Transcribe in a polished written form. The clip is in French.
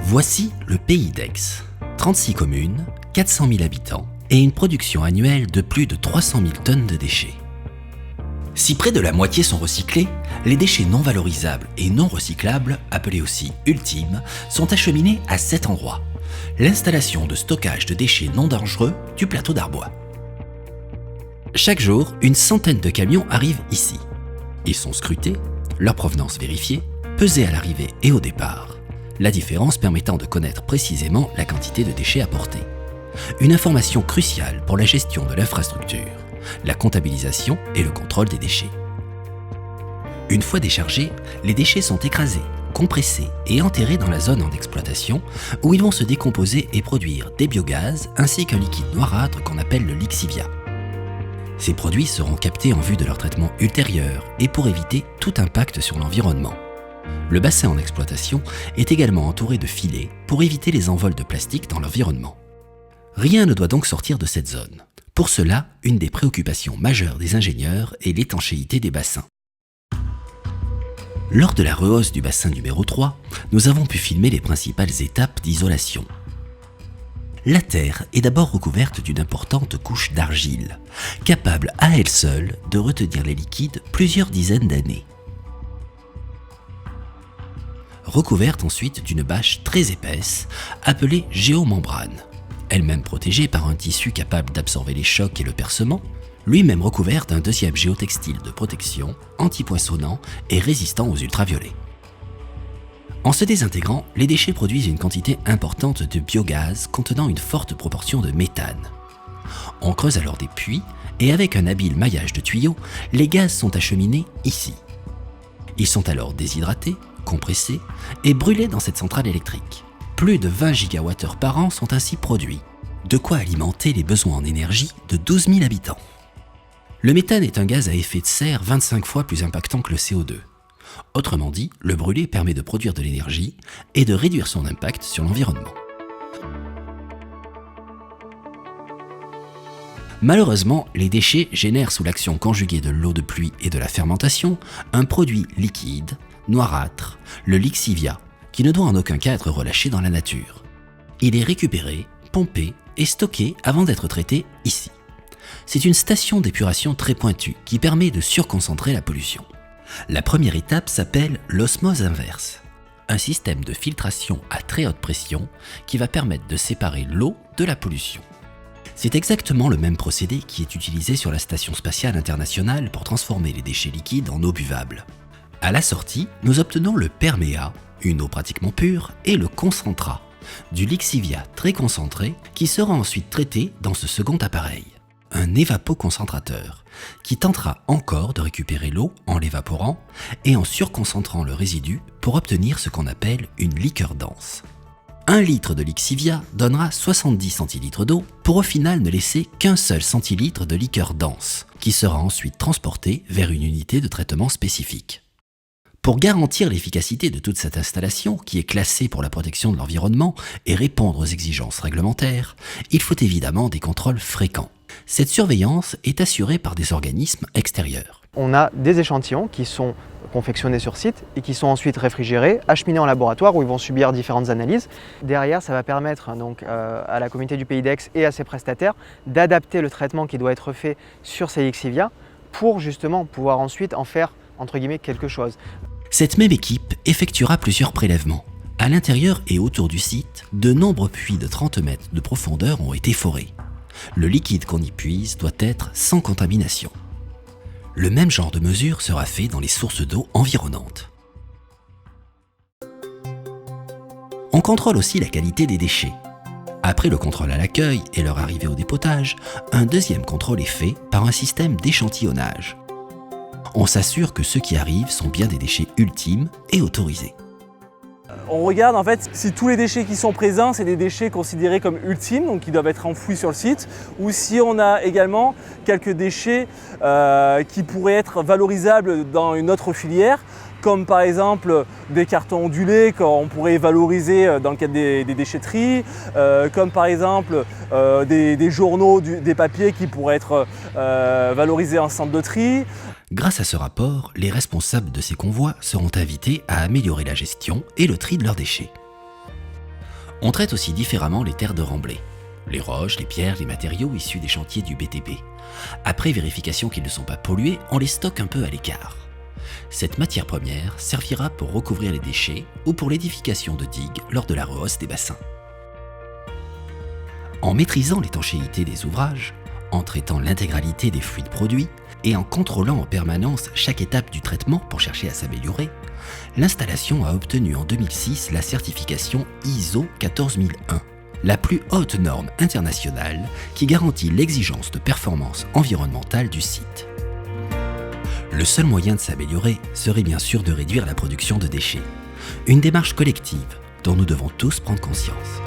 Voici le pays d'Aix. 36 communes, 400 000 habitants et une production annuelle de plus de 300 000 tonnes de déchets. Si près de la moitié sont recyclés, les déchets non valorisables et non recyclables, appelés aussi ultimes, sont acheminés à 7 endroits. L'installation de stockage de déchets non dangereux du plateau d'Arbois. Chaque jour, une centaine de camions arrivent ici. Ils sont scrutés, leur provenance vérifiée, pesés à l'arrivée et au départ, la différence permettant de connaître précisément la quantité de déchets apportés. Une information cruciale pour la gestion de l'infrastructure, la comptabilisation et le contrôle des déchets. Une fois déchargés, les déchets sont écrasés, compressés et enterrés dans la zone en exploitation où ils vont se décomposer et produire des biogaz ainsi qu'un liquide noirâtre qu'on appelle le lixivia. Ces produits seront captés en vue de leur traitement ultérieur et pour éviter tout impact sur l'environnement. Le bassin en exploitation est également entouré de filets pour éviter les envols de plastique dans l'environnement. Rien ne doit donc sortir de cette zone. Pour cela, une des préoccupations majeures des ingénieurs est l'étanchéité des bassins. Lors de la rehausse du bassin numéro 3, nous avons pu filmer les principales étapes d'isolation. La terre est d'abord recouverte d'une importante couche d'argile, capable à elle seule de retenir les liquides plusieurs dizaines d'années. Recouverte ensuite d'une bâche très épaisse, appelée géomembrane, elle-même protégée par un tissu capable d'absorber les chocs et le percement, lui-même recouvert d'un deuxième géotextile de protection, antipoinçonnant et résistant aux ultraviolets. En se désintégrant, les déchets produisent une quantité importante de biogaz contenant une forte proportion de méthane. On creuse alors des puits et avec un habile maillage de tuyaux, les gaz sont acheminés ici. Ils sont alors déshydratés, compressés et brûlés dans cette centrale électrique. Plus de 20 gigawattheures par an sont ainsi produits, de quoi alimenter les besoins en énergie de 12 000 habitants. Le méthane est un gaz à effet de serre 25 fois plus impactant que le CO2. Autrement dit, le brûler permet de produire de l'énergie et de réduire son impact sur l'environnement. Malheureusement, les déchets génèrent sous l'action conjuguée de l'eau de pluie et de la fermentation un produit liquide, noirâtre, le lixivia, qui ne doit en aucun cas être relâché dans la nature. Il est récupéré, pompé et stocké avant d'être traité ici. C'est une station d'épuration très pointue qui permet de surconcentrer la pollution. La première étape s'appelle l'osmose inverse, un système de filtration à très haute pression qui va permettre de séparer l'eau de la pollution. C'est exactement le même procédé qui est utilisé sur la Station spatiale internationale pour transformer les déchets liquides en eau buvable. À la sortie, nous obtenons le perméa, une eau pratiquement pure, et le concentrat, du lixivia très concentré qui sera ensuite traité dans ce second appareil, un évapoconcentrateur, qui tentera encore de récupérer l'eau en l'évaporant et en surconcentrant le résidu pour obtenir ce qu'on appelle une liqueur dense. 1 litre de lixivia donnera 70 centilitres d'eau pour au final ne laisser qu'un seul centilitre de liqueur dense, qui sera ensuite transporté vers une unité de traitement spécifique. Pour garantir l'efficacité de toute cette installation, qui est classée pour la protection de l'environnement et répondre aux exigences réglementaires, il faut évidemment des contrôles fréquents. Cette surveillance est assurée par des organismes extérieurs. On a des échantillons qui sont confectionnés sur site et qui sont ensuite réfrigérés, acheminés en laboratoire où ils vont subir différentes analyses. Derrière, ça va permettre donc, à la communauté du Pays d'Aix et à ses prestataires d'adapter le traitement qui doit être fait sur ces lixivia pour justement pouvoir ensuite en faire entre guillemets quelque chose. Cette même équipe effectuera plusieurs prélèvements. À l'intérieur et autour du site, de nombreux puits de 30 mètres de profondeur ont été forés. Le liquide qu'on y puise doit être sans contamination. Le même genre de mesure sera fait dans les sources d'eau environnantes. On contrôle aussi la qualité des déchets. Après le contrôle à l'accueil et leur arrivée au dépotage, un deuxième contrôle est fait par un système d'échantillonnage. On s'assure que ceux qui arrivent sont bien des déchets ultimes et autorisés. On regarde en fait si tous les déchets qui sont présents, c'est des déchets considérés comme ultimes, donc qui doivent être enfouis sur le site, ou si on a également quelques déchets qui pourraient être valorisables dans une autre filière, comme par exemple des cartons ondulés qu'on pourrait valoriser dans le cadre des déchetteries, comme par exemple des journaux, des papiers qui pourraient être valorisés en centre de tri. Grâce à ce rapport, les responsables de ces convois seront invités à améliorer la gestion et le tri de leurs déchets. On traite aussi différemment les terres de remblai. Les roches, les pierres, les matériaux issus des chantiers du BTP. Après vérification qu'ils ne sont pas pollués, on les stocke un peu à l'écart. Cette matière première servira pour recouvrir les déchets ou pour l'édification de digues lors de la rehausse des bassins. En maîtrisant l'étanchéité des ouvrages, en traitant l'intégralité des fluides produits et en contrôlant en permanence chaque étape du traitement pour chercher à s'améliorer, l'installation a obtenu en 2006 la certification ISO 14001, la plus haute norme internationale qui garantit l'exigence de performance environnementale du site. Le seul moyen de s'améliorer serait bien sûr de réduire la production de déchets, une démarche collective dont nous devons tous prendre conscience.